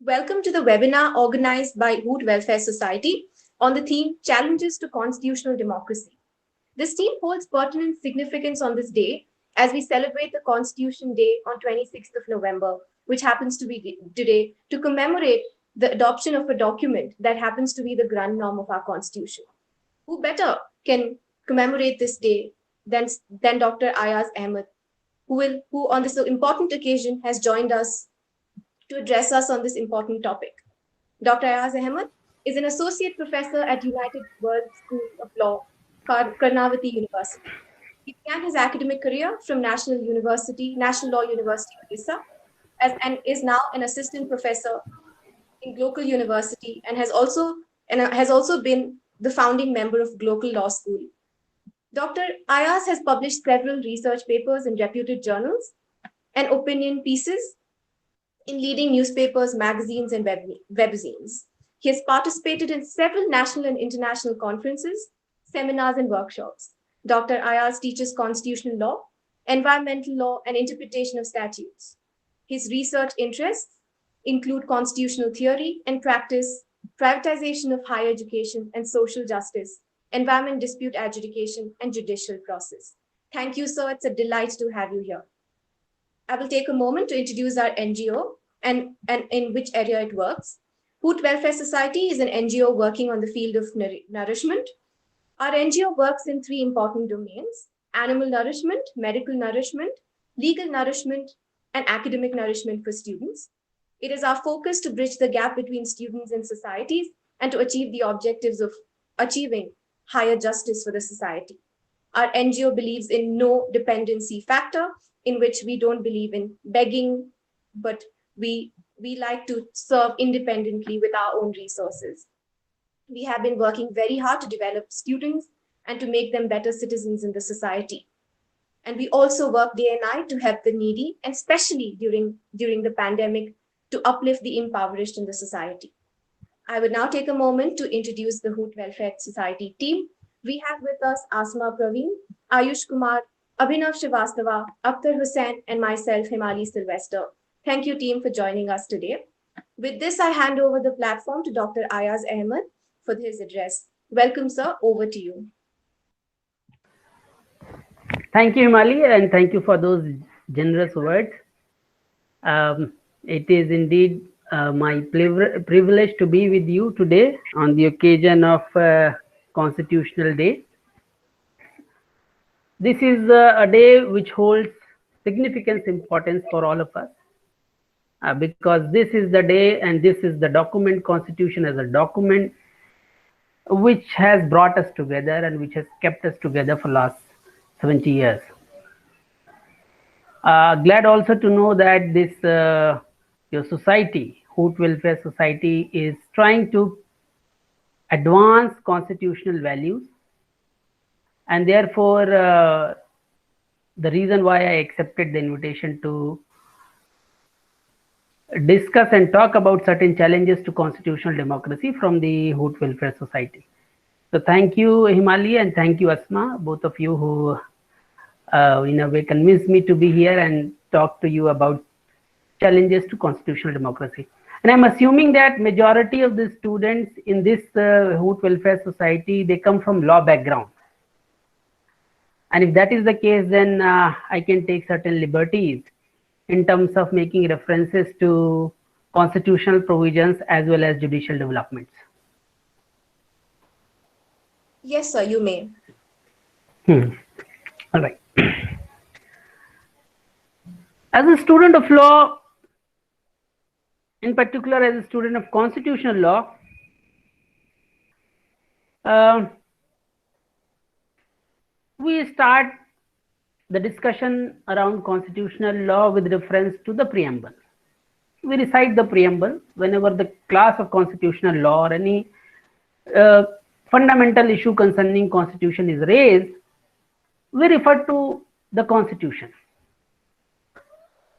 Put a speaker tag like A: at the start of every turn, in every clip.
A: Welcome to the webinar organized by Hoot Welfare Society on the theme Challenges to Constitutional Democracy. This theme holds pertinent significance on this day as we celebrate the Constitution Day on 26th of November, which happens to be today, to commemorate the adoption of a document that happens to be the grand norm of our Constitution. Who better can commemorate this day than Dr. Ayaz Ahmed, who on this important occasion has joined us to address us on this important topic. Dr. Ayaz Ahmed is an associate professor at United World School of Law, Karnavati University. He began his academic career from National Law University, Odisha, and is now an assistant professor in Global University and has also been the founding member of Global Law School. Dr. Ayaz has published several research papers in reputed journals and opinion pieces in leading newspapers, magazines, and webzines. He has participated in several national and international conferences, seminars, and workshops. Dr. Ayaz teaches constitutional law, environmental law, and interpretation of statutes. His research interests include constitutional theory and practice, privatization of higher education and social justice, environment dispute adjudication, and judicial process. Thank you, sir. It's a delight to have you here. I will take a moment to introduce our NGO and in which area it works. Hoot Welfare Society is an NGO working on the field of nourishment. Our NGO works in three important domains: animal nourishment, medical nourishment, legal nourishment, and academic nourishment for students. It is our focus to bridge the gap between students and societies and to achieve the objectives of achieving higher justice for the society. Our NGO believes in no dependency factor, in which we don't believe in begging, but we like to serve independently with our own resources. We have been working very hard to develop students and to make them better citizens in the society. And we also work day and night to help the needy, and especially during the pandemic, to uplift the impoverished in the society. I would now take a moment to introduce the Hoot Welfare Society team. We have with us Asma Praveen, Ayush Kumar, Abhinav Srivastava, Akhtar Hussain, and myself, Himali Sylvester. Thank you, team, for joining us today. With this, I hand over the platform to Dr. Ayaz Ahmed for his address. Welcome, sir. Over to you.
B: Thank you, Himali, and thank you for those generous words. It is indeed my privilege to be with you today on the occasion of Constitutional Day. This is a day which holds significant importance for all of us because this is the day and this is the document, Constitution as a document, which has brought us together and which has kept us together for last 70 years. Glad also to know that this your society, Hoot Welfare Society, is trying to advance constitutional values, and therefore the reason why I accepted the invitation to discuss and talk about certain challenges to constitutional democracy from the Hoot Welfare Society. So thank you, Himali, and thank you, Asma, both of you who in a way convinced me to be here and talk to you about challenges to constitutional democracy. And I'm assuming that majority of the students in this Hoot Welfare Society, they come from law background. And if that is the case, then I can take certain liberties in terms of making references to constitutional provisions as well as judicial developments.
A: Yes, sir, you may.
B: All right. As a student of law, in particular as a student of constitutional law, we start the discussion around constitutional law with reference to the preamble. We recite the preamble whenever the class of constitutional law or any fundamental issue concerning constitution is raised. We refer to the constitution,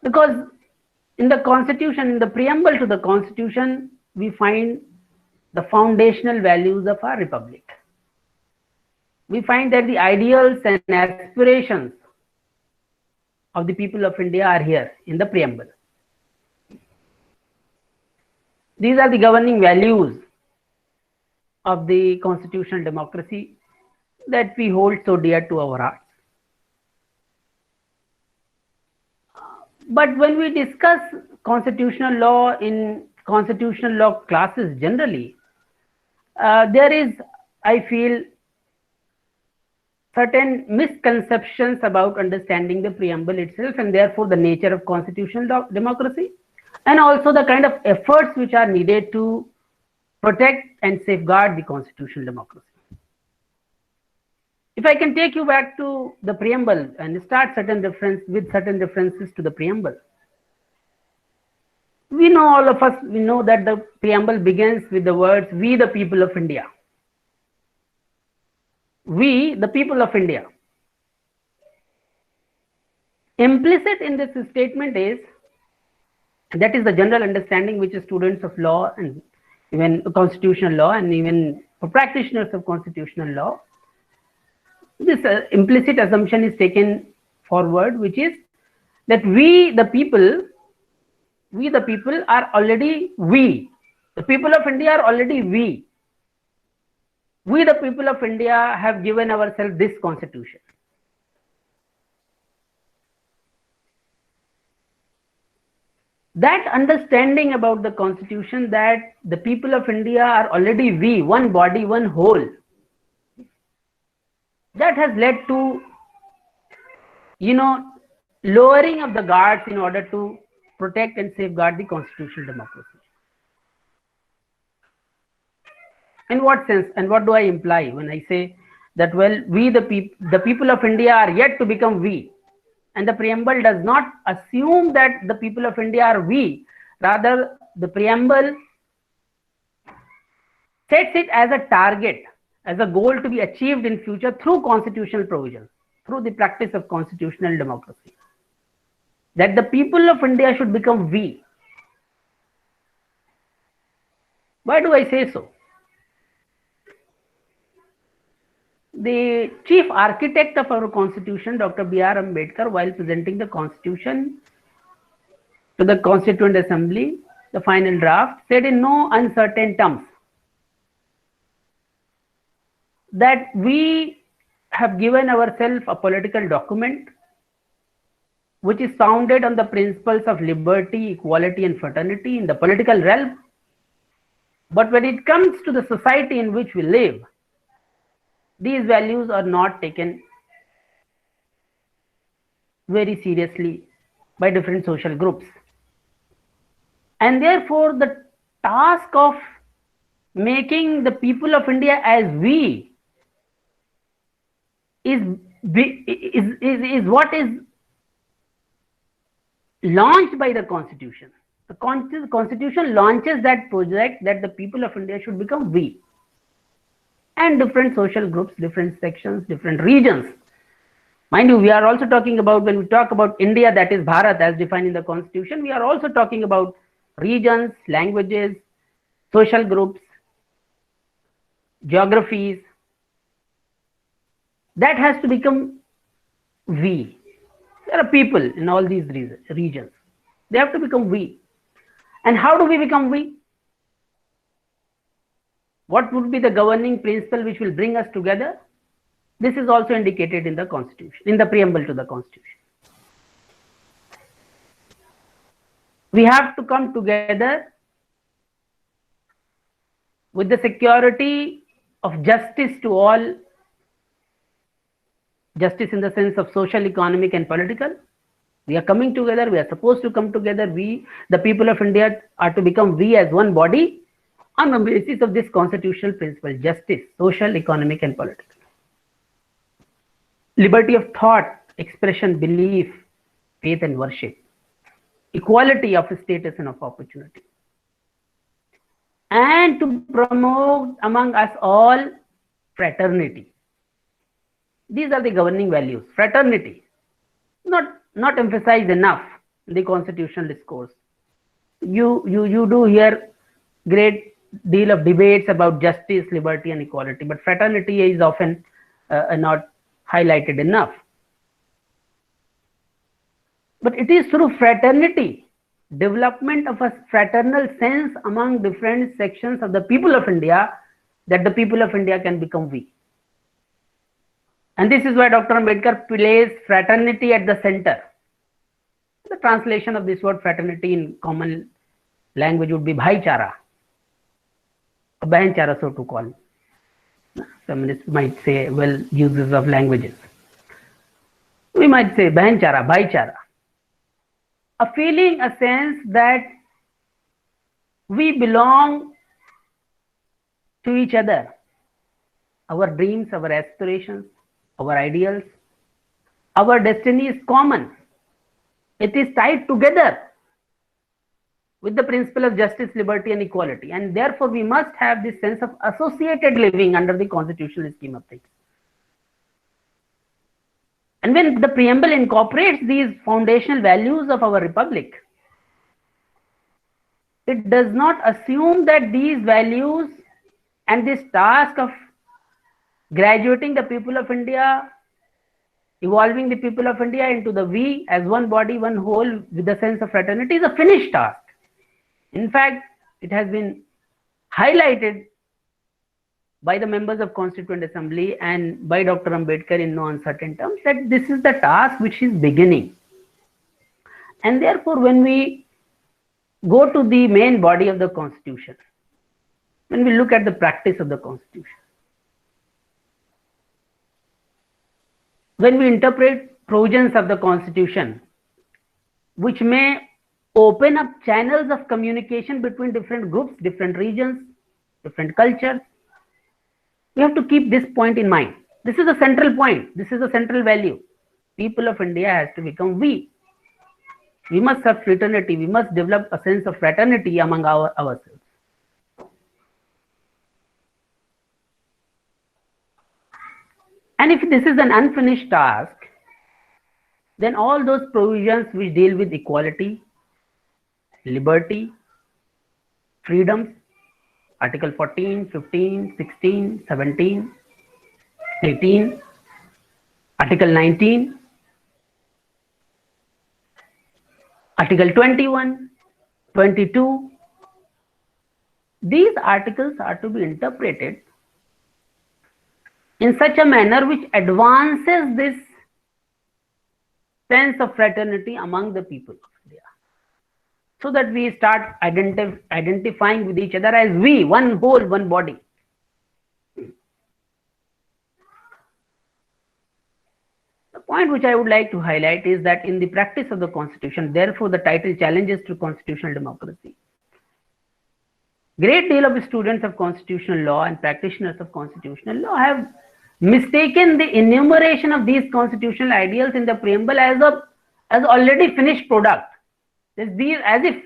B: because in the constitution, in the preamble to the constitution, we find the foundational values of our republic. We find that the ideals and aspirations of the people of India are here in the preamble. These are the governing values of the constitutional democracy that we hold so dear to our hearts. But when we discuss constitutional law in constitutional law classes generally, there is, I feel, certain misconceptions about understanding the preamble itself and therefore the nature of constitutional democracy, and also the kind of efforts which are needed to protect and safeguard the constitutional democracy. If I can take you back to the preamble and start certain references to the preamble. We know, all of us, we know that the preamble begins with the words, "We the people of India." We, the people of India. Implicit in this statement is, that is the general understanding which students of law and even constitutional law and even practitioners of constitutional law, this implicit assumption is taken forward, which is that we the people are already we. The people of India are already we. We the people of India have given ourselves this constitution. That understanding about the constitution, that the people of India are already we, one body, one whole, that has led to, lowering of the guards in order to protect and safeguard the constitutional democracy. In what sense, and what do I imply when I say that, well, we the people of India are yet to become we, and the preamble does not assume that the people of India are we. Rather, the preamble sets it as a target, as a goal to be achieved in future through constitutional provisions, through the practice of constitutional democracy, that the people of India should become we. Why do I say so? The chief architect of our constitution, Dr. B.R. Ambedkar, while presenting the constitution to the Constituent Assembly, the final draft, said in no uncertain terms that we have given ourselves a political document which is founded on the principles of liberty, equality, and fraternity in the political realm. But when it comes to the society in which we live, these values are not taken very seriously by different social groups. And therefore, the task of making the people of India as we is what is launched by the Constitution. The Constitution launches that project that the people of India should become we. And different social groups, different sections, different regions. Mind you, we are also talking about, when we talk about India, that is Bharat as defined in the Constitution, we are also talking about regions, languages, social groups, geographies. That has to become we. There are people in all these regions. They have to become we. And how do we become we? What would be the governing principle which will bring us together? This is also indicated in the Constitution, in the preamble to the Constitution. We have to come together with the security of justice to all, justice in the sense of social, economic, and political. We are coming together, we are supposed to come together. We, the people of India, are to become we as one body on the basis of this constitutional principle: justice, social, economic, and political. Liberty of thought, expression, belief, faith, and worship. Equality of status and of opportunity. And to promote among us all fraternity. These are the governing values. Fraternity, not emphasized enough in the constitutional discourse. You do hear great deal of debates about justice, liberty, and equality, but fraternity is often not highlighted enough. But it is through fraternity development of a fraternal sense among different sections of the people of India, that the people of India can become we. And this is why Dr. Ambedkar placed fraternity at the center. The translation of this word fraternity in common language would be bhaichara, or bahanchara, so to call. Feminists might say, well, uses of languages. We might say bahanchara, bhaichara. A feeling, a sense that we belong to each other. Our dreams, our aspirations, our ideals, our destiny is common. It is tied together with the principle of justice, liberty, and equality. And therefore, we must have this sense of associated living under the constitutional scheme of things. And when the preamble incorporates these foundational values of our republic, it does not assume that these values and this task of graduating the people of India, evolving the people of India into the we as one body, one whole with the sense of fraternity is a finished task. In fact, it has been highlighted by the members of Constituent Assembly and by Dr. Ambedkar in no uncertain terms that this is the task which is beginning. And therefore, when we go to the main body of the Constitution, when we look at the practice of the Constitution, when we interpret provisions of the Constitution, which may open up channels of communication between different groups, different regions, different cultures, we have to keep this point in mind. This is a central point. This is a central value. People of India has to become we. We must have fraternity. We must develop a sense of fraternity among ourselves. And if this is an unfinished task, then all those provisions which deal with equality, liberty, freedoms, Article 14, 15, 16, 17, 18, Article 19, Article 21, 22, these articles are to be interpreted in such a manner which advances this sense of fraternity among the people of India, so that we start identifying with each other as we, one whole, one body. The point which I would like to highlight is that in the practice of the Constitution, therefore the title Challenges to Constitutional Democracy, great deal of students of constitutional law and practitioners of constitutional law have mistaken the enumeration of these constitutional ideals in the preamble as already finished product. As if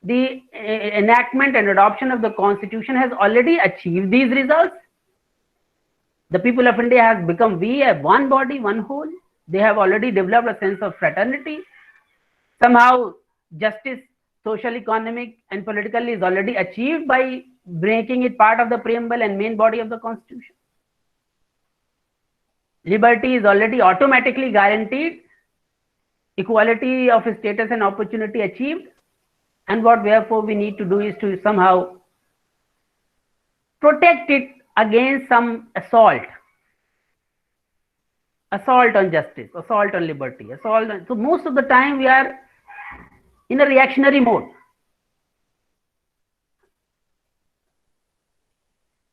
B: the enactment and adoption of the Constitution has already achieved these results. The people of India has become we, a one body, one whole. They have already developed a sense of fraternity. Somehow justice, social, economic, and political is already achieved by making it part of the preamble and main body of the Constitution. Liberty is already automatically guaranteed. Equality of status and opportunity achieved. And what therefore we need to do is to somehow protect it against some assault on justice, assault on liberty, so most of the time we are in a reactionary mode.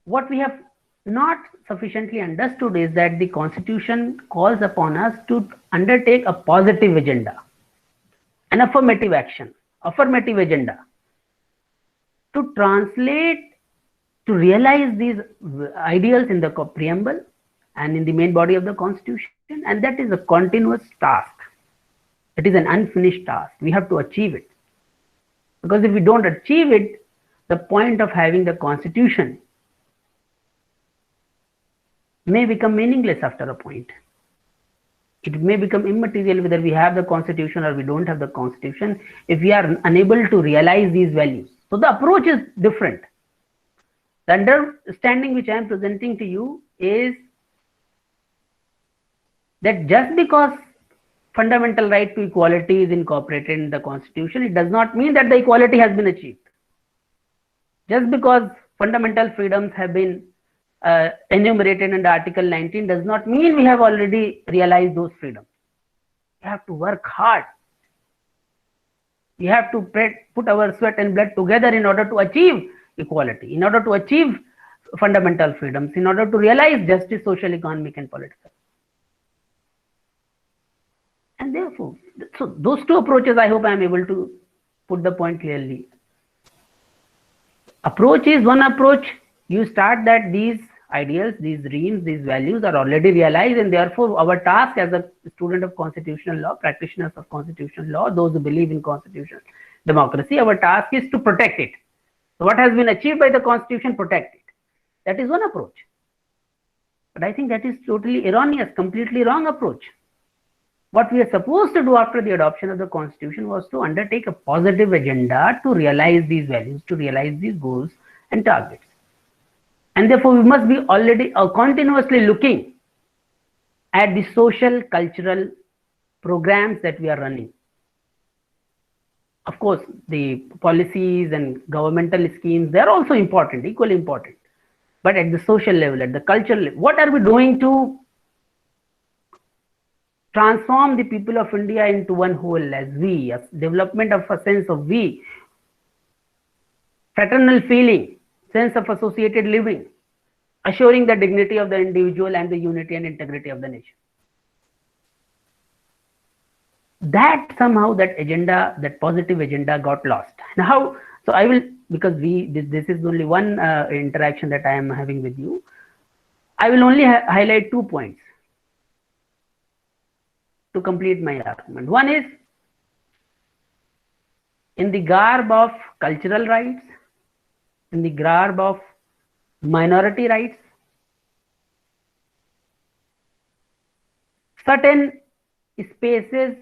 B: What we have not sufficiently understood is that the Constitution calls upon us to undertake a positive agenda, an affirmative action, affirmative agenda, to translate, to realize these ideals in the preamble and in the main body of the Constitution, and that is a continuous task. It is an unfinished task. We have to achieve it, because if we don't achieve it, the point of having the Constitution may become meaningless after a point. It may become immaterial whether we have the Constitution or we don't have the Constitution if we are unable to realize these values. So the approach is different. The understanding which I am presenting to you is that just because fundamental right to equality is incorporated in the constitution, it does not mean that the equality has been achieved. Just because fundamental freedoms have been enumerated under Article 19 does not mean we have already realized those freedoms. We have to work hard. We have to put our sweat and blood together in order to achieve equality, in order to achieve fundamental freedoms, in order to realize justice, social, economic, and political. And therefore, so those two approaches, I hope I am able to put the point clearly. Approach is one approach. You start that these ideals, these dreams, these values are already realized, and therefore our task as a student of constitutional law, practitioners of constitutional law, those who believe in constitutional democracy, our task is to protect it. So what has been achieved by the constitution, protect it. That is one approach. But I think that is totally erroneous, completely wrong approach. What we are supposed to do after the adoption of the constitution was to undertake a positive agenda to realize these values, to realize these goals and targets. And therefore, we must be already continuously looking at the social, cultural programs that we are running. Of course, the policies and governmental schemes, they are also important, equally important. But at the social level, at the cultural level, what are we doing to transform the people of India into one whole as we, as development of a sense of we, fraternal feeling, sense of associated living, assuring the dignity of the individual and the unity and integrity of the nation. That somehow, that agenda, that positive agenda got lost. Now, so I will, because this is only one interaction that I am having with you, I will only highlight 2 points to complete my argument. One is, in the garb of cultural rights, in the garb of minority rights, certain spaces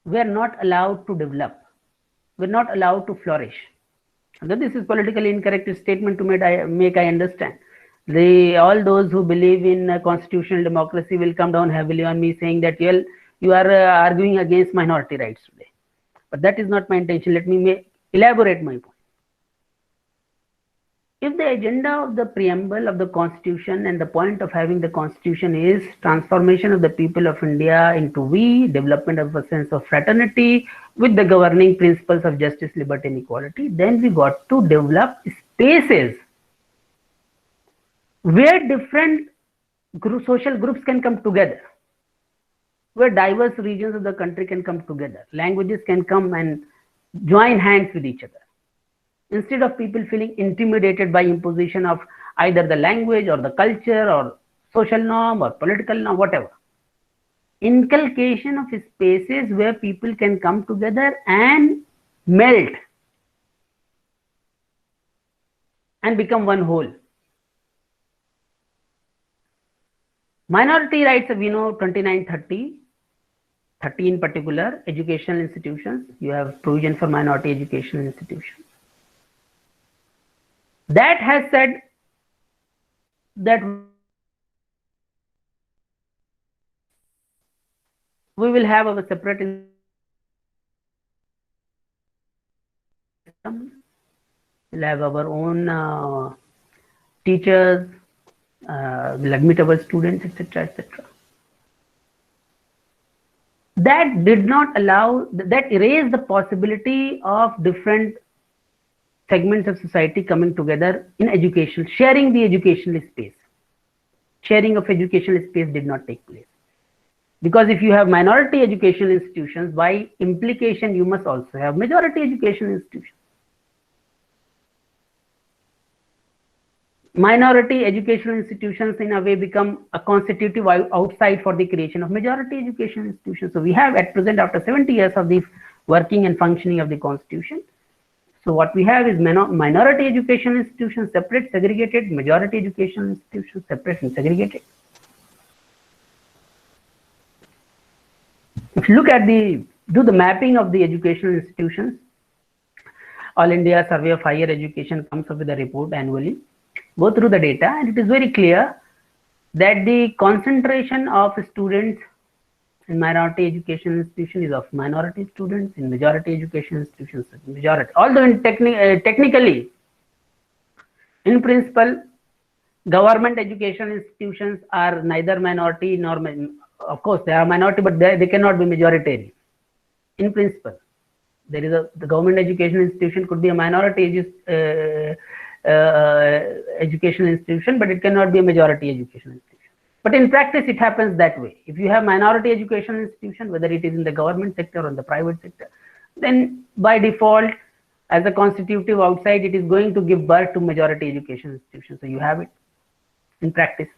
B: were not allowed to develop, were not allowed to flourish. And this is politically incorrect statement to make, I understand. All those who believe in constitutional democracy will come down heavily on me, saying that you are arguing against minority rights today. But that is not my intention. Let me elaborate my point. If the agenda of the preamble of the constitution and the point of having the constitution is transformation of the people of India into we, development of a sense of fraternity with the governing principles of justice, liberty, and equality, then we got to develop spaces where different social groups can come together, where diverse regions of the country can come together, languages can come and join hands with each other. Instead of people feeling intimidated by imposition of either the language or the culture or social norm or political norm, whatever. Inculcation of spaces where people can come together and melt and become one whole. Minority rights, we know 29, 30 in particular, educational institutions, you have provision for minority educational institutions. That has said that we will have a separate system, we'll have our own teachers, we'll admit our students, etc., etc. That did not allow, that erased the possibility of different segments of society coming together in education, sharing the educational space. Sharing of educational space did not take place. Because if you have minority educational institutions, by implication, you must also have majority educational institutions. Minority educational institutions in a way become a constitutive outside for the creation of majority educational institutions. So we have at present, after 70 years of the working and functioning of the constitution, so what we have is minority educational institutions separate, segregated, majority educational institutions separate and segregated. If you look at do the mapping of the educational institutions, All India Survey of Higher Education comes up with a report annually. Go through the data and it is very clear that the concentration of students in minority education institution is of minority students, in majority education institutions majority. Although in technically, in principle, government education institutions are neither minority nor, of course they are minority, but they cannot be majoritarian. In principle, there is the government education institution could be a minority education institution, but it cannot be a majority education institution. But in practice, it happens that way. If you have minority education institution, whether it is in the government sector or in the private sector, then by default, as a constitutive outside, it is going to give birth to majority education institution. So you have it in practice.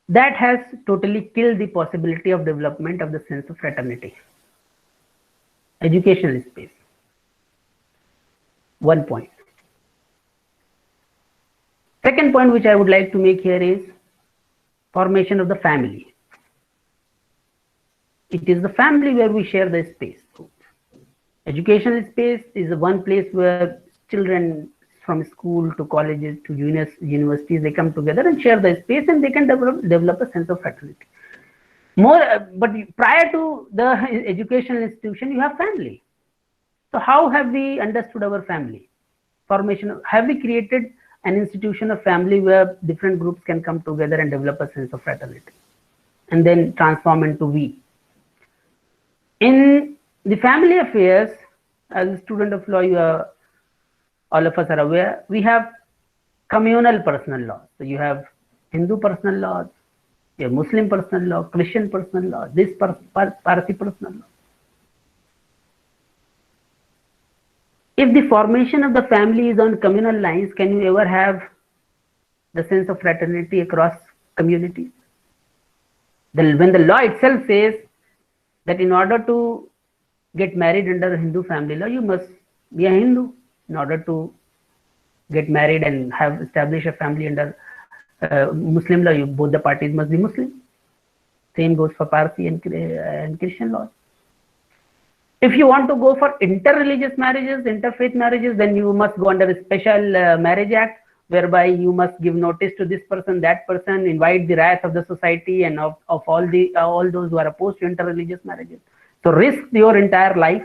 B: That has totally killed the possibility of development of the sense of fraternity. Educational space. One point. Second point which I would like to make here is formation of the family. It is the family where we share the space. Educational space is the one place where children from school to colleges to universities, they come together and share the space, and they can develop a sense of fraternity. But prior to the educational institution, you have family. So how have we understood our family? Formation, have we created an institution of family where different groups can come together and develop a sense of fraternity and then transform into we? In the family affairs, as a student of law, all of us are aware, we have communal personal law. So you have Hindu personal laws, you have Muslim personal law, Christian personal law, this Parsi personal law. If the formation of the family is on communal lines, can you ever have the sense of fraternity across communities? When the law itself says that in order to get married under Hindu family law, you must be a Hindu. In order to get married and establish a family under Muslim law, both the parties must be Muslim. Same goes for Parsi and Christian laws. If you want to go for interreligious marriages, interfaith marriages, then you must go under a special marriage act, whereby you must give notice to this person, that person, invite the wrath of the society and of all those who are opposed to interreligious marriages. So risk your entire life.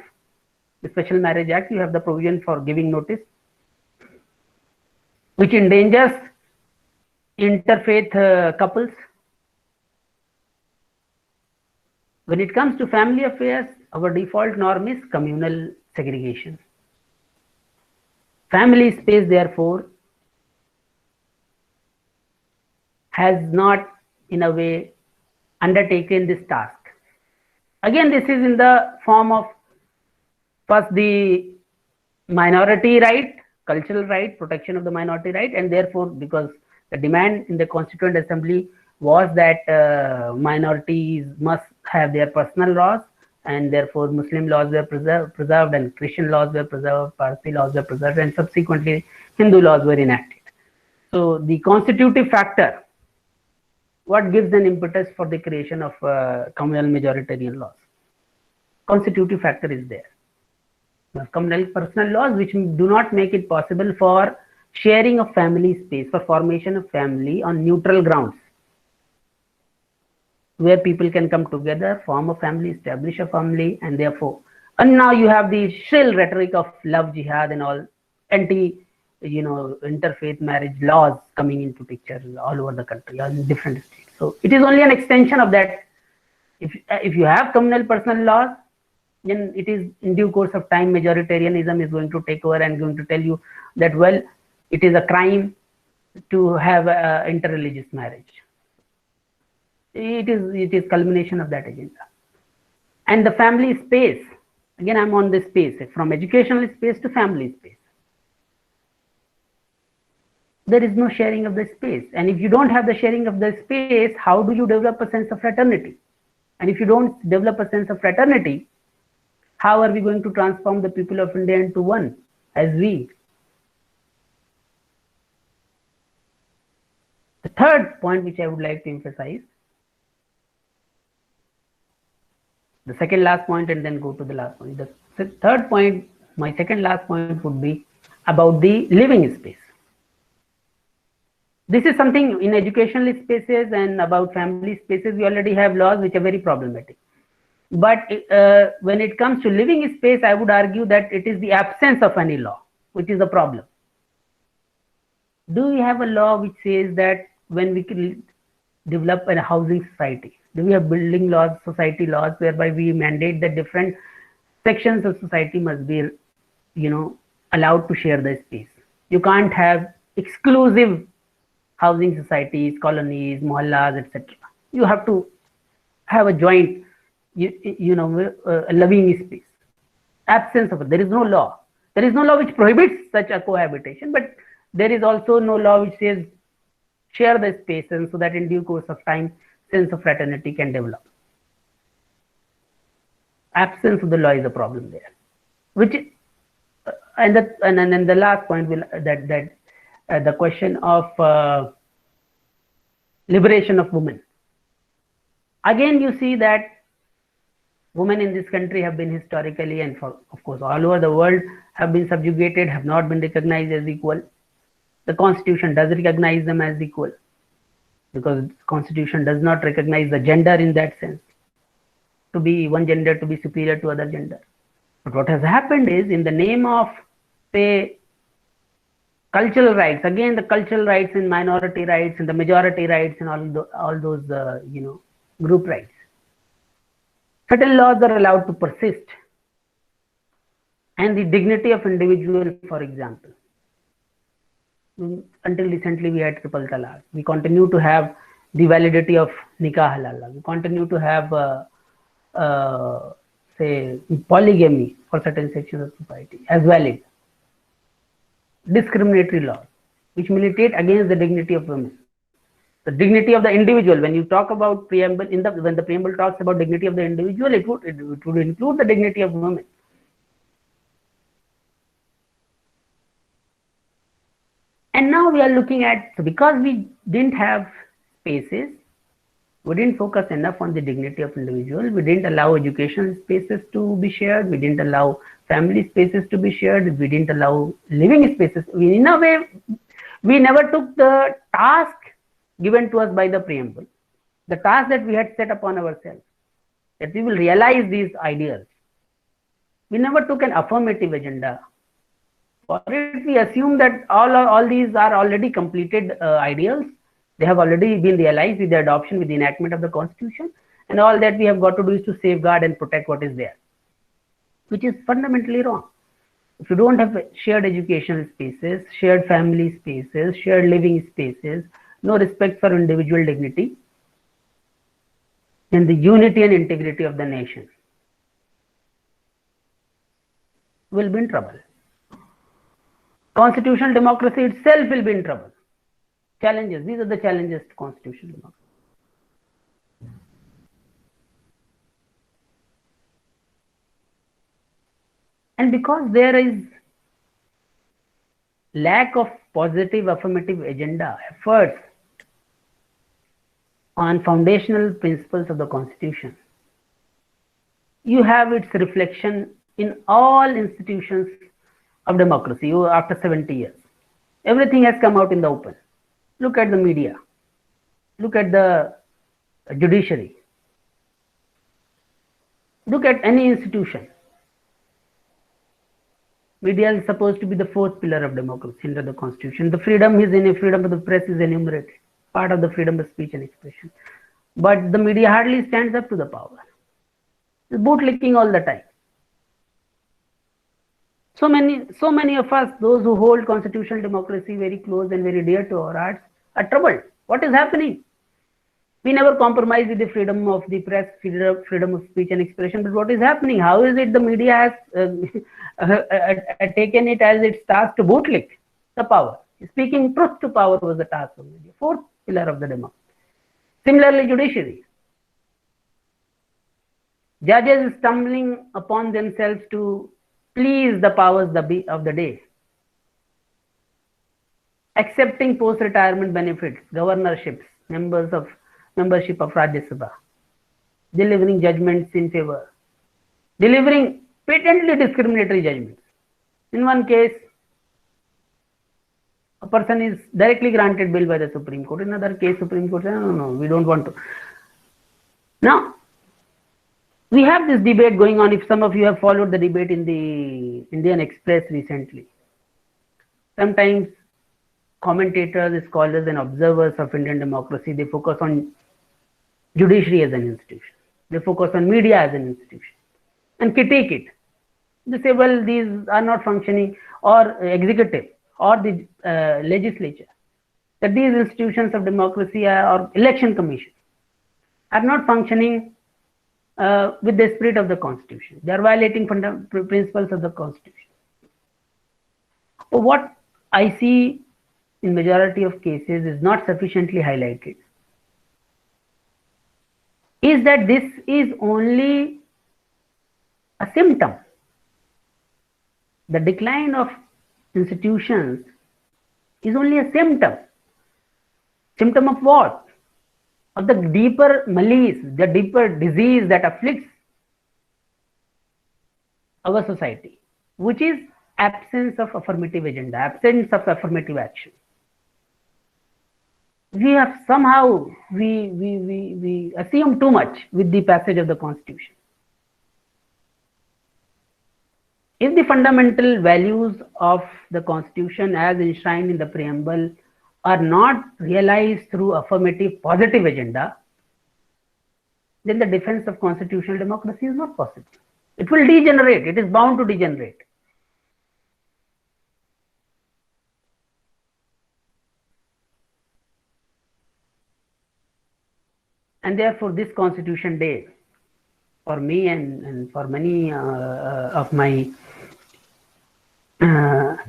B: The Special Marriage Act, you have the provision for giving notice, which endangers interfaith couples. When it comes to family affairs, our default norm is communal segregation. Family space, therefore, has not, in a way, undertaken this task. Again, this is in the form of first the minority right, cultural right, protection of the minority right, and therefore, because the demand in the Constituent Assembly was that minorities must have their personal laws, and therefore Muslim laws were preserved, and Christian laws were preserved, Parsi laws were preserved, and subsequently Hindu laws were enacted. So the constitutive factor, what gives an impetus for the creation of communal majoritarian laws? Constitutive factor is there. Communal personal laws which do not make it possible for sharing of family space, for formation of family on neutral grounds, where people can come together, form a family, establish a family, and therefore, and now you have the shrill rhetoric of love jihad and all interfaith marriage laws coming into picture all over the country, in different states. So it is only an extension of that. If you have communal personal laws, then it is in due course of time, majoritarianism is going to take over and going to tell you that, well, it is a crime to have interreligious marriage. It is culmination of that agenda. And the family space, again, I'm on this space, from educational space to family space. There is no sharing of the space. And if you don't have the sharing of the space, how do you develop a sense of fraternity? And if you don't develop a sense of fraternity, how are we going to transform the people of India into one, as we? The third point which I would like to emphasize, the second last point and then go to the last point. The third point, my second last point would be about the living space. This is something in educational spaces, and about family spaces, we already have laws which are very problematic. But when it comes to living space, I would argue that it is the absence of any law which is the problem. Do we have a law which says that when we can develop a housing society, do we have building laws, society laws, whereby we mandate that different sections of society must be, allowed to share the space? You can't have exclusive housing societies, colonies, mohallas, etc. You have to have a joint, a living space. Absence of it. There is no law. There is no law which prohibits such a cohabitation, but there is also no law which says share the space, and so that in due course of time, sense of fraternity can develop. Absence of the law is a problem there. Which, and then the last point will the question of liberation of women. Again, you see that women in this country have been historically, and of course all over the world, have been subjugated, have not been recognized as equal. The constitution does recognize them as equal, because the constitution does not recognize the gender in that sense, to be one gender to be superior to other gender. But what has happened is, in the name of, say, cultural rights, again the cultural rights and minority rights and the majority rights and all those group rights, certain laws are allowed to persist. And the dignity of individual, for example, until recently we had triple talaq. We continue to have the validity of nikah halal. We continue to have say polygamy for certain sections of society as valid. Discriminatory laws which militate against the dignity of women, the dignity of the individual. When you talk about preamble, when the preamble talks about dignity of the individual, it would include the dignity of women. And now we are looking at, so because we didn't have spaces, we didn't focus enough on the dignity of individual, we didn't allow educational spaces to be shared, we didn't allow family spaces to be shared, we didn't allow living spaces. In a way, we never took the task given to us by the preamble, the task that we had set upon ourselves, that we will realize these ideals. We never took an affirmative agenda. For it, we assume that all these are already completed ideals. They have already been realized with the adoption, with the enactment of the constitution, and all that we have got to do is to safeguard and protect what is there, which is fundamentally wrong. If you don't have shared educational spaces, shared family spaces, shared living spaces, no respect for individual dignity, then the unity and integrity of the nation will be in trouble. Constitutional democracy itself will be in trouble. Challenges, these are the challenges to constitutional democracy. And because there is lack of positive affirmative agenda efforts on foundational principles of the constitution, you have its reflection in all institutions of democracy after 70 years. Everything has come out in the open. Look at the media. Look at the judiciary. Look at any institution. Media is supposed to be the fourth pillar of democracy under the constitution. The freedom of the press is enumerated, part of the freedom of speech and expression. But the media hardly stands up to the power. It's bootlicking all the time. So many of us, those who hold constitutional democracy very close and very dear to our hearts, are troubled. What is happening? We never compromise with the freedom of the press, freedom of speech and expression. But what is happening? How is it the media has taken it as its task to bootlick the power? Speaking truth to power was the task of media, fourth pillar of the democracy. Similarly, judiciary. Judges stumbling upon themselves to please the powers of the day, accepting post-retirement benefits, governorships, membership of Rajya Sabha, delivering judgments in favor, delivering patently discriminatory judgments. In one case, A person is directly granted bail by the Supreme Court. In another case, Supreme Court says, no, we don't want to. Now, we have this debate going on. If some of you have followed the debate in the Indian Express recently, sometimes commentators, scholars, and observers of Indian democracy, they focus on judiciary as an institution. They focus on media as an institution and critique it. They say, well, these are not functioning, or executive or the legislature, that these institutions of democracy or election commission are not functioning with the spirit of the constitution. They are violating fundamental principles of the constitution. But what I see in majority of cases is not sufficiently highlighted is that this is only a symptom. The decline of institutions is only a symptom. Symptom of what? Of the deeper malice, the deeper disease that afflicts our society, which is absence of affirmative agenda, absence of affirmative action. We have somehow, we assume too much with the passage of the Constitution. If the fundamental values of the Constitution as enshrined in the preamble are not realized through affirmative positive agenda, then the defense of constitutional democracy is not possible. It will degenerate. It is bound to degenerate. And therefore, this Constitution Day, for me and for many of my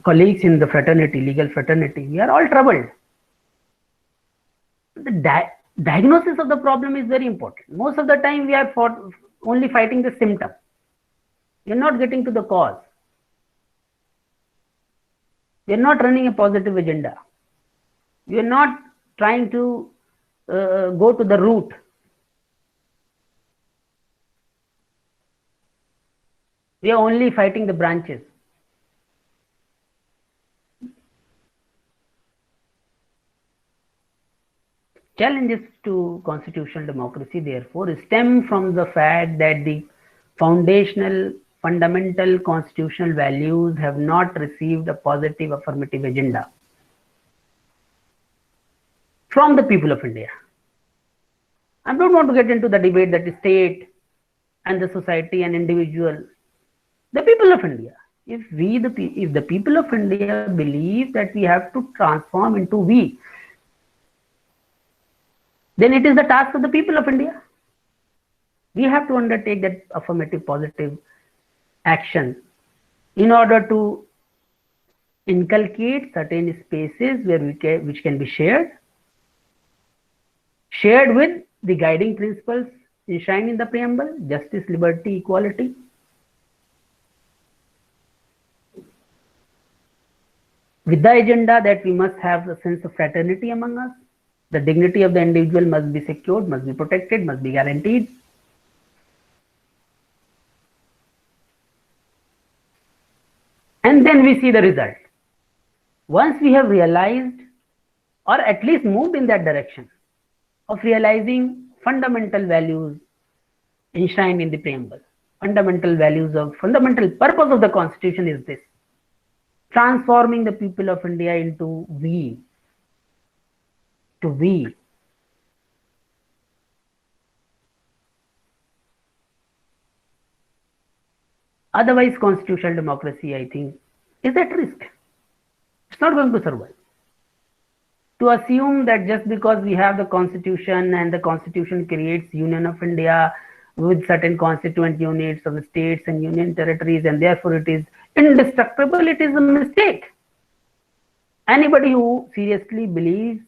B: colleagues in the fraternity, legal fraternity, we are all troubled. The diagnosis of the problem is very important. Most of the time, we are only fighting the symptom. We are not getting to the cause. We are not running a positive agenda. We are not trying to go to the root. We are only fighting the branches. Challenges to constitutional democracy, therefore, stem from the fact that the foundational, fundamental constitutional values have not received a positive affirmative agenda from the people of India. I don't want to get into the debate that the state and the society and individual. The people of India. If the people of India believe that we have to transform into we, then it is the task of the people of India. We have to undertake that affirmative positive action in order to inculcate certain spaces where which can be shared with the guiding principles enshrined in the preamble: justice, liberty, equality. With the agenda that we must have a sense of fraternity among us, the dignity of the individual must be secured, must be protected, must be guaranteed. And then we see the result. Once we have realized, or at least moved in that direction of realizing fundamental values enshrined in the preamble, fundamental purpose of the Constitution is this: transforming the people of India into we, to we. Otherwise, constitutional democracy, I think, is at risk. It's not going to survive. To assume that just because we have the Constitution and the Constitution creates Union of India with certain constituent units of the states and union territories, and therefore it is indestructible, it is a mistake. Anybody who seriously believes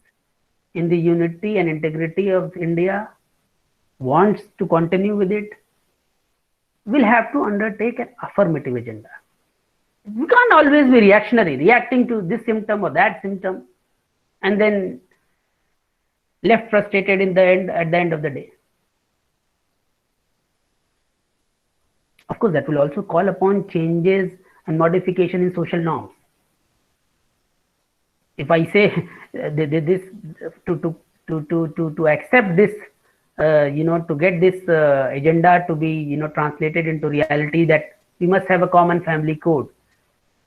B: in the unity and integrity of India, wants to continue with it, will have to undertake an affirmative agenda. We can't always be reactionary, reacting to this symptom or that symptom, and then left frustrated at the end of the day. Of course, that will also call upon changes and modification in social norms. if I say this to accept this, to get this agenda to be translated into reality, that we must have a common family code.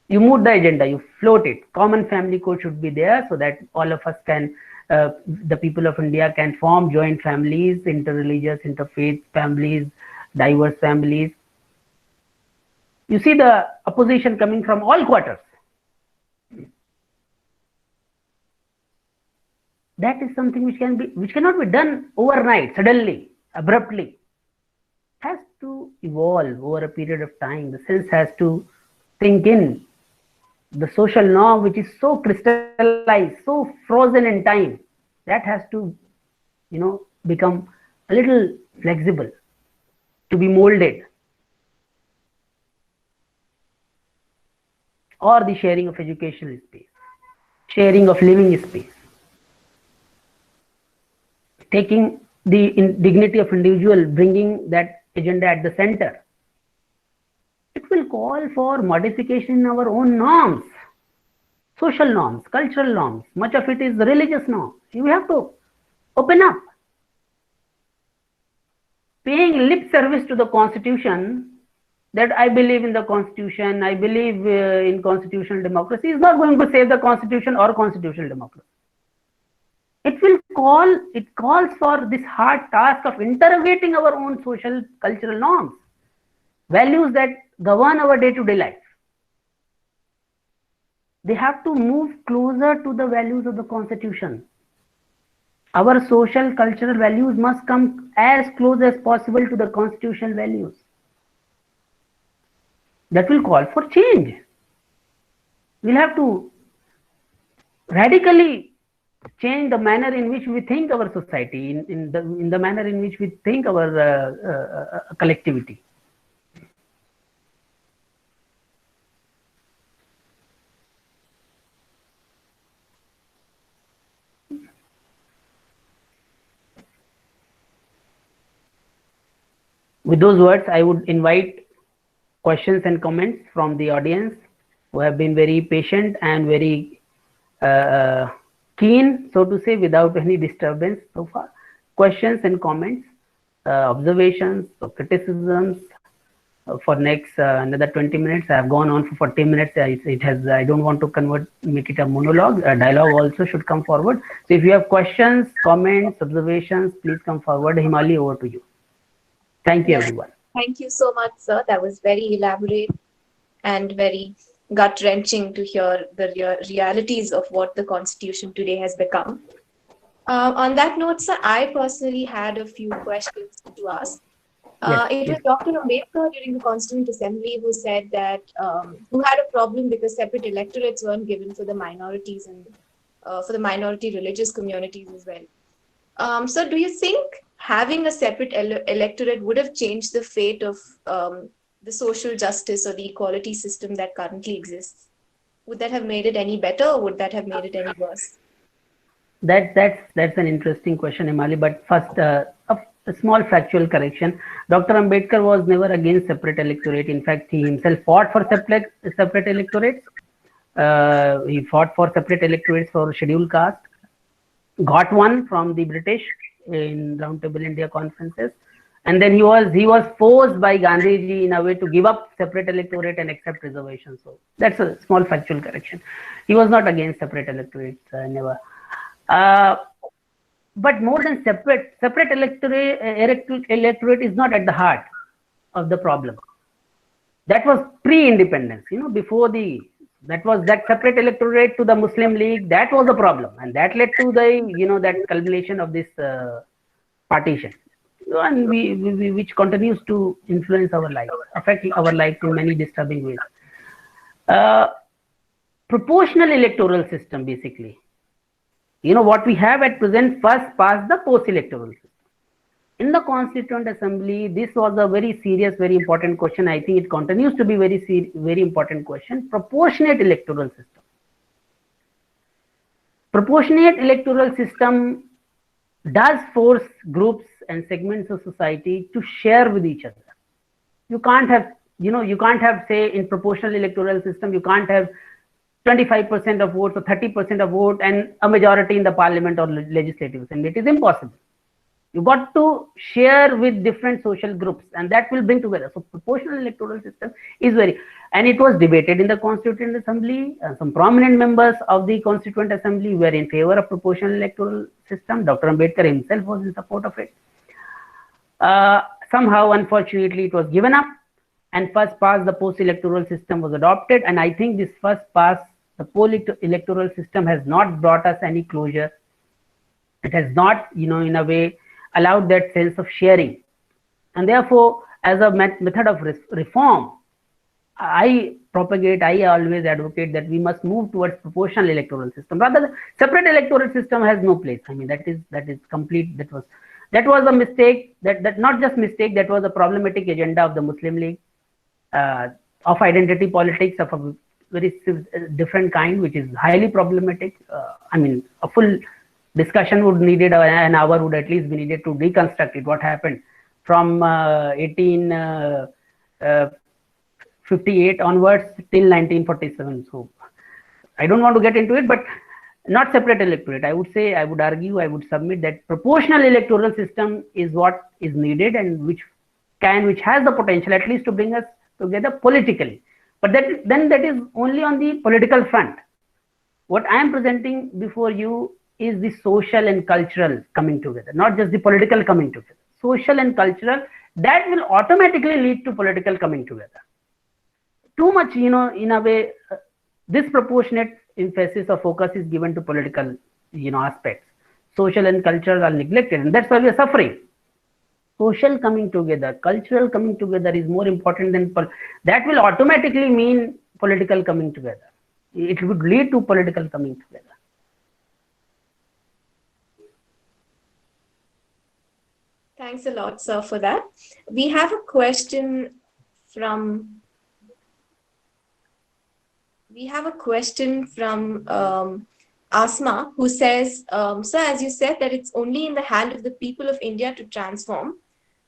B: You move the agenda, you float it. Common family code should be there so that all of us can, the people of India can form joint families, interreligious, interfaith families, diverse families. You see the opposition coming from all quarters. That is something which cannot be done overnight, suddenly, abruptly. It has to evolve over a period of time. The sense has to sink in. The social norm, which is so crystallized, so frozen in time, that has to, become a little flexible, to be molded. Or the sharing of educational space, sharing of living space, taking the dignity of individual, bringing that agenda at the center. It will call for modification in our own norms, social norms, cultural norms. Much of it is religious norms. You have to open up. Paying lip service to the constitution, that I believe in the constitution, I believe in constitutional democracy, is not going to save the constitution or constitutional democracy. It calls for this hard task of interrogating our own social cultural norms, values that govern our day-to-day life. They have to move closer to the values of the constitution. Our social cultural values must come as close as possible to the constitutional values. That will call for change. We'll have to radically change the manner in which we think our society, in the manner in which we think our collectivity. With those words, I would invite questions and comments from the audience, who have been very patient and very keen, so to say, without any disturbance so far. Questions and comments, observations, or criticisms for next another 20 minutes. I have gone on for 40 minutes. I don't want to make it a monologue. A dialogue also should come forward. So if you have questions, comments, observations, please come forward. Himali, over to you. Thank you, everyone.
A: Thank you so much, sir. That was very elaborate and very gut-wrenching to hear the realities of what the Constitution today has become. On that note, sir, I personally had a few questions to ask. It was Dr. Ambedkar during the Constituent Assembly who said that, who had a problem because separate electorates weren't given for the minorities and for the minority religious communities as well. So do you think having a separate electorate would have changed the fate of the social justice or the equality system that currently exists? Would that have made it any better, or would that have made it any worse?
B: That's an interesting question, Himali. But first, a small factual correction. Dr. Ambedkar was never against separate electorate. In fact, he himself fought for separate electorates. He fought for separate electorates for scheduled caste. Got one from the British in Roundtable India conferences, and then he was forced by Gandhiji in a way to give up separate electorate and accept reservations. So that's a small factual correction. He was not against separate electorates, never. But more than separate electorate is not at the heart of the problem. That was pre-independence, before that separate electorate to the Muslim League, that was the problem, and that led to the that culmination of this partition, and which continues to influence our life, affect our life in many disturbing ways. Proportional electoral system, basically, what we have at present, first past the post-electoral system. In the Constituent Assembly, this was a very serious, very important question. I think it continues to be very important question. Proportionate electoral system. Proportionate electoral system does force groups and segments of society to share with each other. You can't have, say, in proportional electoral system, you can't have 25% of votes or 30% of vote and a majority in the parliament or legislative assembly. It is impossible. You got to share with different social groups, and that will bring together. So proportional electoral system is very, and it was debated in the Constituent Assembly. Some prominent members of the Constituent Assembly were in favor of proportional electoral system. Dr. Ambedkar himself was in support of it. Somehow, unfortunately, it was given up, and first past the post-electoral system was adopted. And I think this first pass, the post-electoral system has not brought us any closure. It has not, in a way, allowed that sense of sharing. And therefore, as a method of reform, I always advocate that we must move towards proportional electoral system. Rather, separate electoral system has no place. I mean, that is complete. That was a mistake. That not just mistake. That was a problematic agenda of the Muslim League, of identity politics of a very different kind, which is highly problematic. I mean, a full discussion would needed, an hour would at least be needed to reconstruct it. What happened from 1858 onwards till 1947. So I don't want to get into it, but not separate electorate. I would argue, I would submit that proportional electoral system is what is needed, and which has the potential at least to bring us together politically. But then that is only on the political front. What I am presenting before you is the social and cultural coming together, not just the political coming together. Social and cultural, that will automatically lead to political coming together. Too much, in a way, disproportionate emphasis or focus is given to political, aspects. Social and cultural are neglected, and that's why we are suffering. Social coming together, cultural coming together is more important than that will automatically mean political coming together. It would lead to political coming together.
A: Thanks a lot, sir, for that. We have a question from Asma, who says, sir, as you said, that it's only in the hand of the people of India to transform.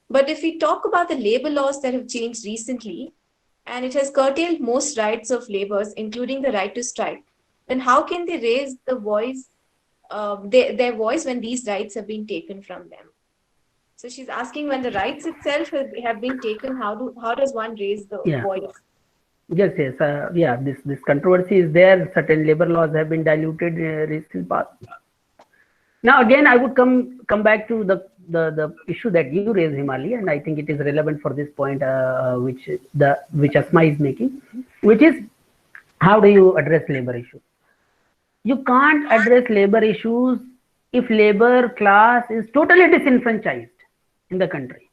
A: But if we talk about the labor laws that have changed recently, and it has curtailed most rights of laborers, including the right to strike, then how can they raise the voice, their voice when these rights have been taken from them? So she's asking, when the rights itself have been taken, how does one raise the voice?
B: Yes. This controversy is there. Certain labor laws have been diluted in recent past. Now again, I would come back to the issue that you raised, Himali, and I think it is relevant for this point, which Asma is making, which is, how do you address labor issues? You can't address labor issues if labor class is totally disenfranchised in the country.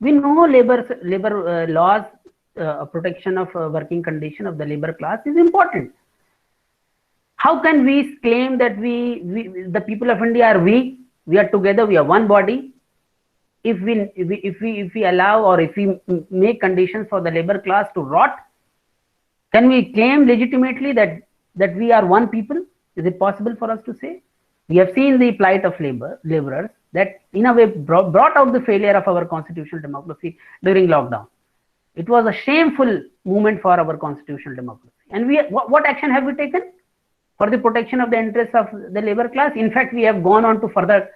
B: We know labor laws, protection of working condition of the labor class is important. How can we claim that the people of India are weak? We are together. We are one body. If we allow, or if we make conditions for the labor class to rot, can we claim legitimately that we are one people? Is it possible for us to say? We have seen the plight of laborers that in a way brought out the failure of our constitutional democracy during lockdown. It was a shameful moment for our constitutional democracy. And what action have we taken for the protection of the interests of the labor class? In fact, we have gone on to further,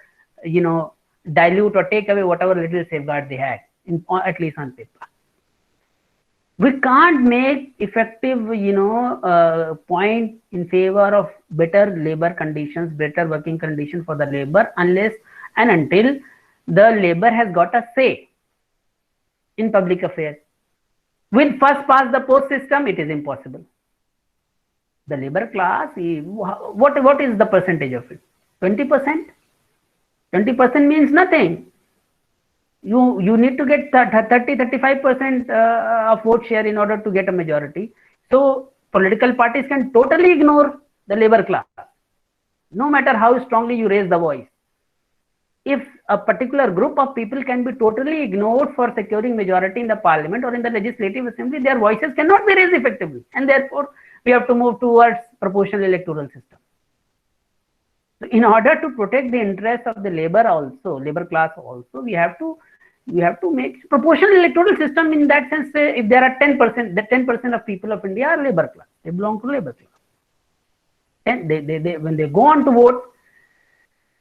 B: dilute or take away whatever little safeguard they had, at least on paper. We can't make effective, point in favor of better labor conditions, better working conditions for the labor, unless and until the labor has got a say in public affairs. With first past the post system, it is impossible. The labor class, what is the percentage of it? 20%? 20% means nothing. You need to get 30-35% of vote share in order to get a majority. So political parties can totally ignore the labor class, no matter how strongly you raise the voice. If a particular group of people can be totally ignored for securing majority in the parliament or in the legislative assembly, their voices cannot be raised effectively, and therefore we have to move towards proportional electoral system. So in order to protect the interests of the labor class also, we have to make proportional electoral system. In that sense, if there are 10%, the 10% of people of India are labor class. They belong to labor class. And when they go on to vote,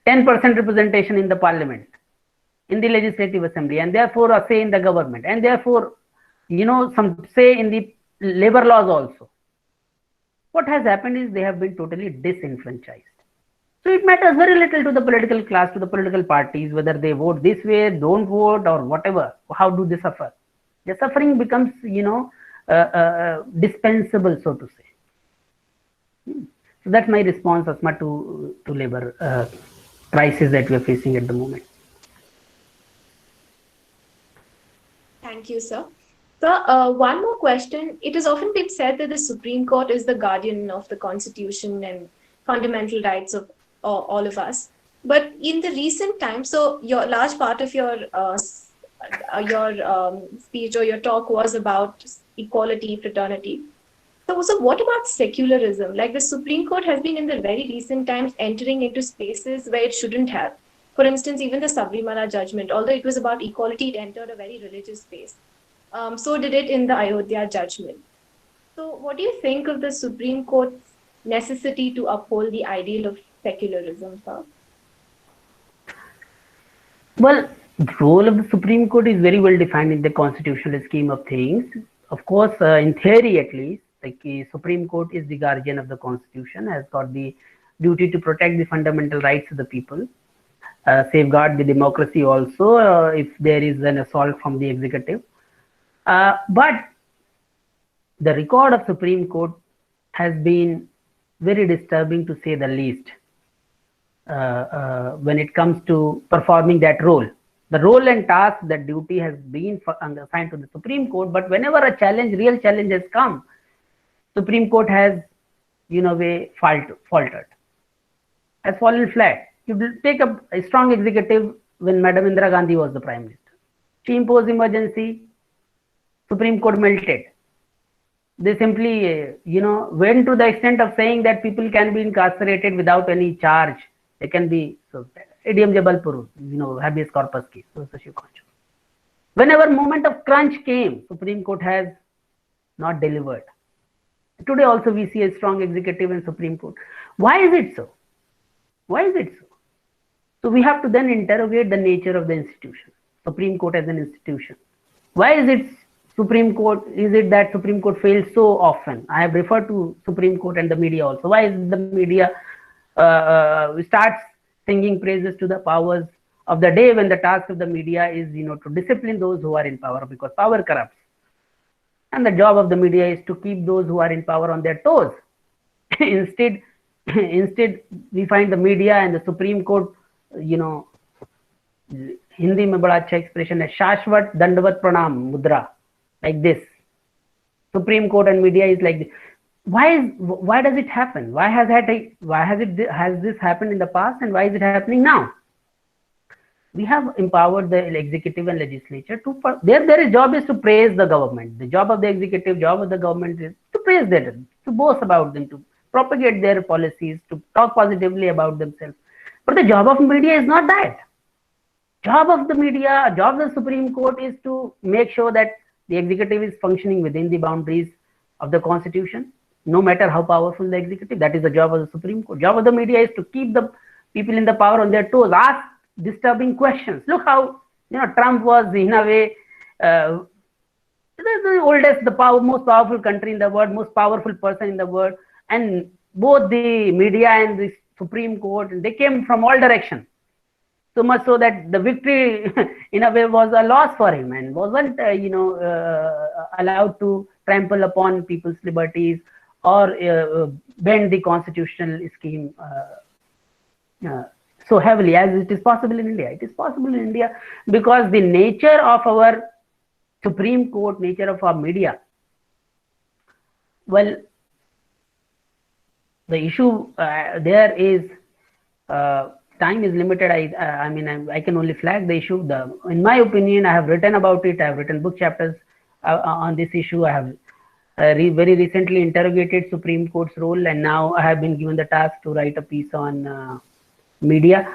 B: 10% representation in the parliament, in the legislative assembly, and therefore a say in the government, and therefore, some say in the labor laws also. What has happened is they have been totally disenfranchised. So it matters very little to the political class, to the political parties, whether they vote this way, don't vote, or whatever. How do they suffer? The suffering becomes, dispensable, so to say. So that's my response, Asma, to labor crisis that we are facing at the moment.
A: Thank you, sir. So, one more question. It has often been said that the Supreme Court is the guardian of the Constitution and fundamental rights of all of us. But in the recent times, so your large part of your speech or your talk was about equality, fraternity. So what about secularism? Like the Supreme Court has been in the very recent times entering into spaces where it shouldn't have. For instance, even the Sabrimala judgment, although it was about equality, it entered a very religious space. So did it in the Ayodhya judgment. So what do you think of the Supreme Court's necessity to uphold the ideal of secularism, sir?
B: Well, the role of the Supreme Court is very well defined in the constitutional scheme of things. Of course, in theory at least, the Supreme Court is the guardian of the Constitution, has got the duty to protect the fundamental rights of the people, safeguard the democracy also if there is an assault from the executive. But the record of Supreme Court has been very disturbing, to say the least, when it comes to performing that role. The role and task, that duty has been assigned to the Supreme Court, but whenever a real challenge has come, Supreme Court has, faltered, has fallen flat. You take a strong executive when Madam Indira Gandhi was the Prime Minister. She imposed emergency, Supreme Court melted. They simply, went to the extent of saying that people can be incarcerated without any charge. They can be, idiom Jabalpur, habeas corpus case. Whenever moment of crunch came, Supreme Court has not delivered. Today also we see a strong executive in Supreme Court. Why is it so? Why is it so? So we have to then interrogate the nature of the institution, Supreme Court as an institution. Why is it Supreme Court? Is it that Supreme Court fails so often? I have referred to Supreme Court and the media also. Why is the media starts singing praises to the powers of the day when the task of the media is, to discipline those who are in power, because power corrupts. And the job of the media is to keep those who are in power on their toes. Instead, we find the media and the Supreme Court, Hindi mein bada acha expression hai, Shashvat Dandavat Pranam Mudra, like this. Supreme Court and media is like this. Why does it happen? Has this happened in the past, and why is it happening now? We have empowered the executive and legislature to their job is to praise the government. The job of the executive, job of the government is to praise them, to boast about them, to propagate their policies, to talk positively about themselves. But the job of media is not that. Job of the media, job of the Supreme Court is to make sure that the executive is functioning within the boundaries of the Constitution, no matter how powerful the executive. That is the job of the Supreme Court. Job of the media is to keep the people in the power on their toes, ask disturbing questions. Look how Trump was in a way the oldest, most powerful country in the world, most powerful person in the world, and both the media and the Supreme Court, they came from all directions. So much so that the victory in a way was a loss for him and wasn't allowed to trample upon people's liberties or bend the constitutional scheme so heavily as it is possible in India. It is possible in India because the nature of our Supreme Court, nature of our media, well, the issue there is time is limited. I can only flag the issue. In my opinion, I have written about it. I have written book chapters on this issue. I have very recently interrogated Supreme Court's role, and now I have been given the task to write a piece on media.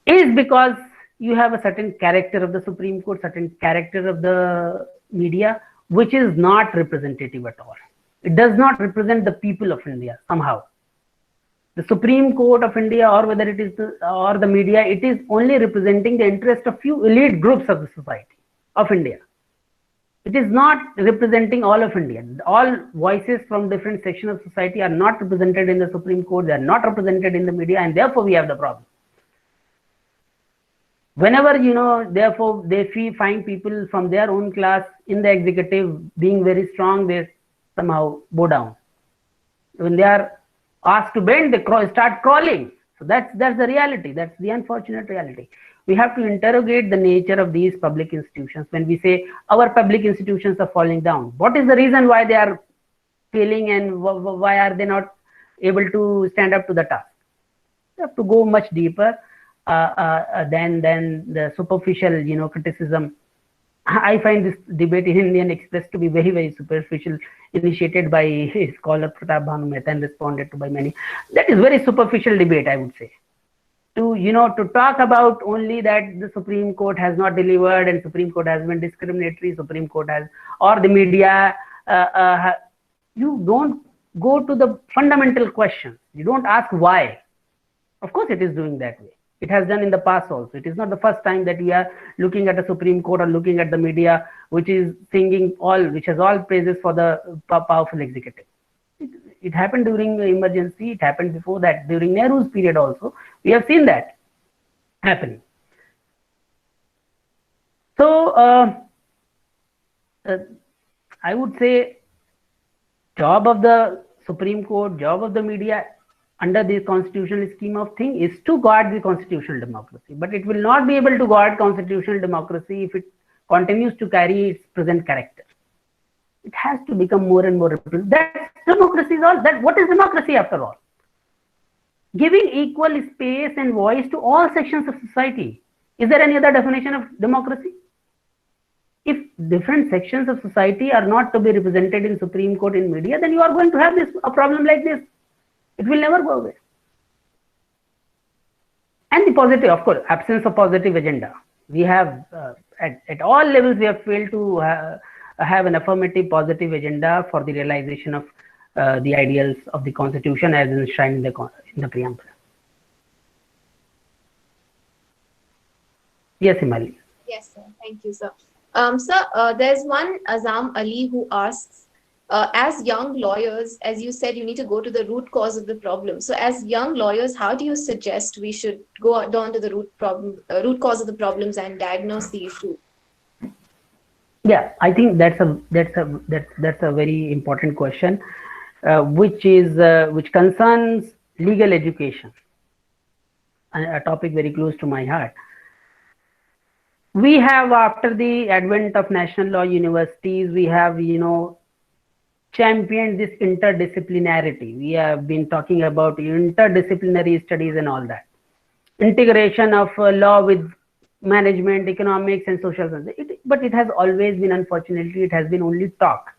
B: Is because you have a certain character of the Supreme Court, certain character of the media, which is not representative at all. It does not represent the people of India somehow. The Supreme Court of India, or whether it is or the media, it is only representing the interest of few elite groups of the society of India. It is not representing all of India. All voices from different sections of society are not represented in the Supreme Court. They are not represented in the media, and therefore we have the problem. Whenever, therefore they find people from their own class in the executive being very strong, they somehow bow down. When they are asked to bend, they start crawling. So that's the reality. That's the unfortunate reality. We have to interrogate the nature of these public institutions. When we say our public institutions are falling down, what is the reason why they are failing, and why are they not able to stand up to the task? We have to go much deeper than the superficial, criticism. I find this debate in Indian Express to be very, very superficial, initiated by scholar Pratap Bhanu Mehta and responded to by many. That is very superficial debate, I would say. To talk about only that the Supreme Court has not delivered and Supreme Court has been discriminatory, Supreme Court has, or the media, you don't go to the fundamental question. You don't ask why. Of course, it is doing that way. It has done in the past also. It is not the first time that we are looking at the Supreme Court or looking at the media, which is which has all praises for the powerful executive. It happened during the emergency. It happened before that, during Nehru's period also. We have seen that happening. So I would say job of the Supreme Court, job of the media under this constitutional scheme of thing is to guard the constitutional democracy. But it will not be able to guard constitutional democracy if it continues to carry its present character. It has to become more and more representative. That's democracy is all. What is democracy after all? Giving equal space and voice to all sections of society. Is there any other definition of democracy? If different sections of society are not to be represented in Supreme Court, in media, then you are going to have a problem like this. It will never go away. And the positive, of course, absence of positive agenda. We have, at all levels, we have failed to have an affirmative positive agenda for the realization of the ideals of the Constitution as enshrined in the preamble. Yes, Himali.
A: Yes, sir. Thank you, sir. Sir, there's one Azam Ali who asks, as young lawyers, as you said, you need to go to the root cause of the problem. So as young lawyers, how do you suggest we should go down to the root cause of the problems and diagnose the issue?
B: Yeah, I think that's a very important question, which concerns legal education, a topic very close to my heart. We have, after the advent of national law universities, we have, championed this interdisciplinarity. We have been talking about interdisciplinary studies and all that. Integration of law with management, economics, and social science. But it has always been, unfortunately, it has been only talk.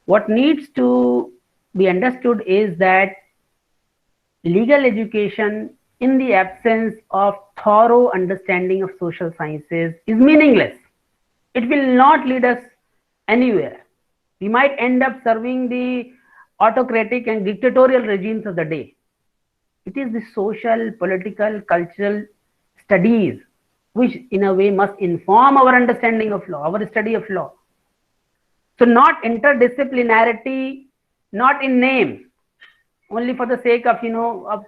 B: What needs to be understood is that legal education, in the absence of thorough understanding of social sciences, is meaningless. It will not lead us anywhere. We might end up serving the autocratic and dictatorial regimes of the day. It is the social, political, cultural studies which in a way must inform our understanding of law, our study of law. So not interdisciplinarity, not in name, only for the sake of,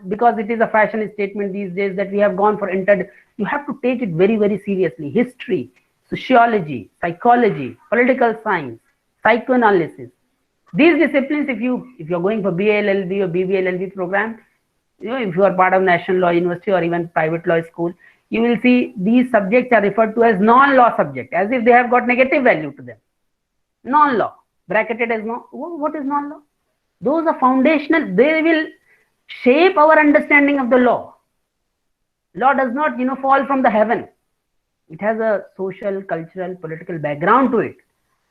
B: because it is a fashion statement these days that we have gone for you have to take it very, very seriously. History, sociology, psychology, political science, psychoanalysis. These disciplines, if you're going for BA-LLB or BBA-LLB program, if you are part of National Law University or even private law school, you will see these subjects are referred to as non-law subject, as if they have got negative value to them. Non-law, bracketed as no. What is non-law? Those are foundational. They will shape our understanding of the law. Law does not, fall from the heaven. It has a social, cultural, political background to it.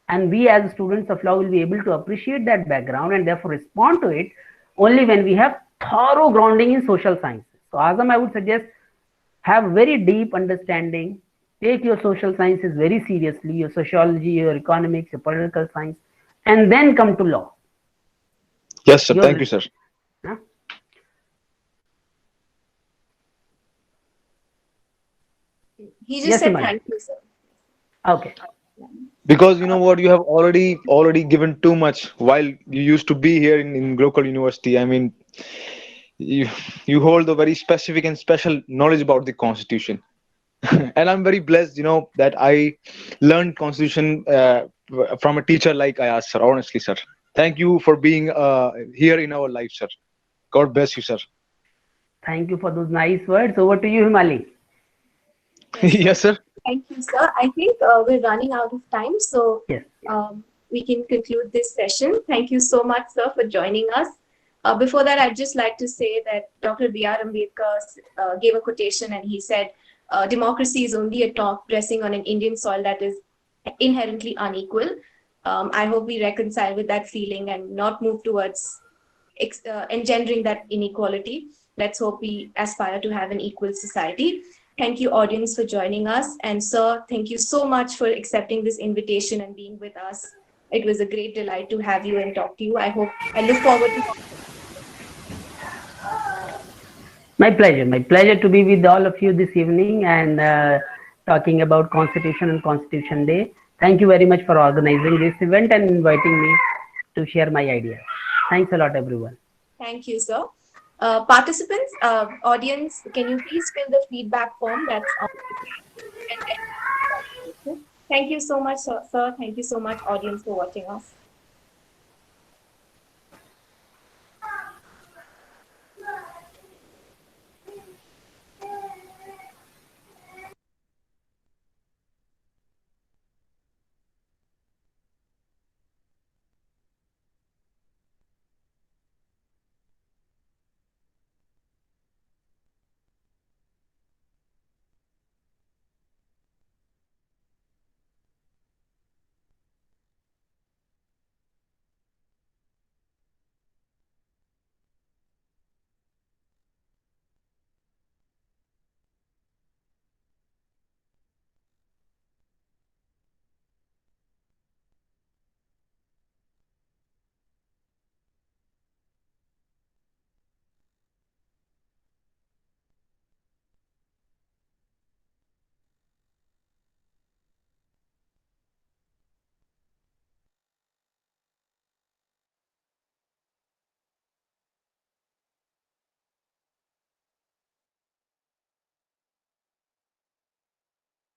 B: And we as students of law will be able to appreciate that background and therefore respond to it only when we have thorough grounding in social sciences. So Azam, I would suggest, have very deep understanding. Take your social sciences very seriously, your sociology, your economics, your political science, and then come to law.
C: Yes, sir.
B: Yours
C: Thank you,
B: is-
C: sir.
B: huh?
A: He just
B: Yes,
A: said
B: Himali.
A: thank you, sir.
B: Okay.
C: Because you know what, you have already given too much while you used to be here in local university. I mean, you you hold a very specific and special knowledge about the constitution. And I'm very blessed, that I learned constitution from a teacher like Ayaz sir. Honestly, sir, thank you for being here in our life, sir. God bless you, sir.
B: Thank you for those nice words. Over to you, Himali.
A: Yes, sir.
C: Yes, sir.
A: Thank you, sir. I think we're running out of time, so
B: Yes.
A: we can conclude this session. Thank you so much, sir, for joining us. Before that, I'd just like to say that Dr. B.R. Ambedkar gave a quotation and he said, democracy is only a top pressing on an Indian soil that is inherently unequal. I hope we reconcile with that feeling and not move towards engendering that inequality. Let's hope we aspire to have an equal society. Thank you, audience, for joining us. And sir, thank you so much for accepting this invitation and being with us. It was a great delight to have you and talk to you. I look forward to.
B: My pleasure. My pleasure to be with all of you this evening and talking about Constitution and Constitution Day. Thank you very much for organizing this event and inviting me to share my ideas. Thanks a lot, everyone.
A: Thank you, sir. Participants, audience, can you please fill the feedback form that's on. Thank you so much, sir. Thank you so much, audience, for watching us.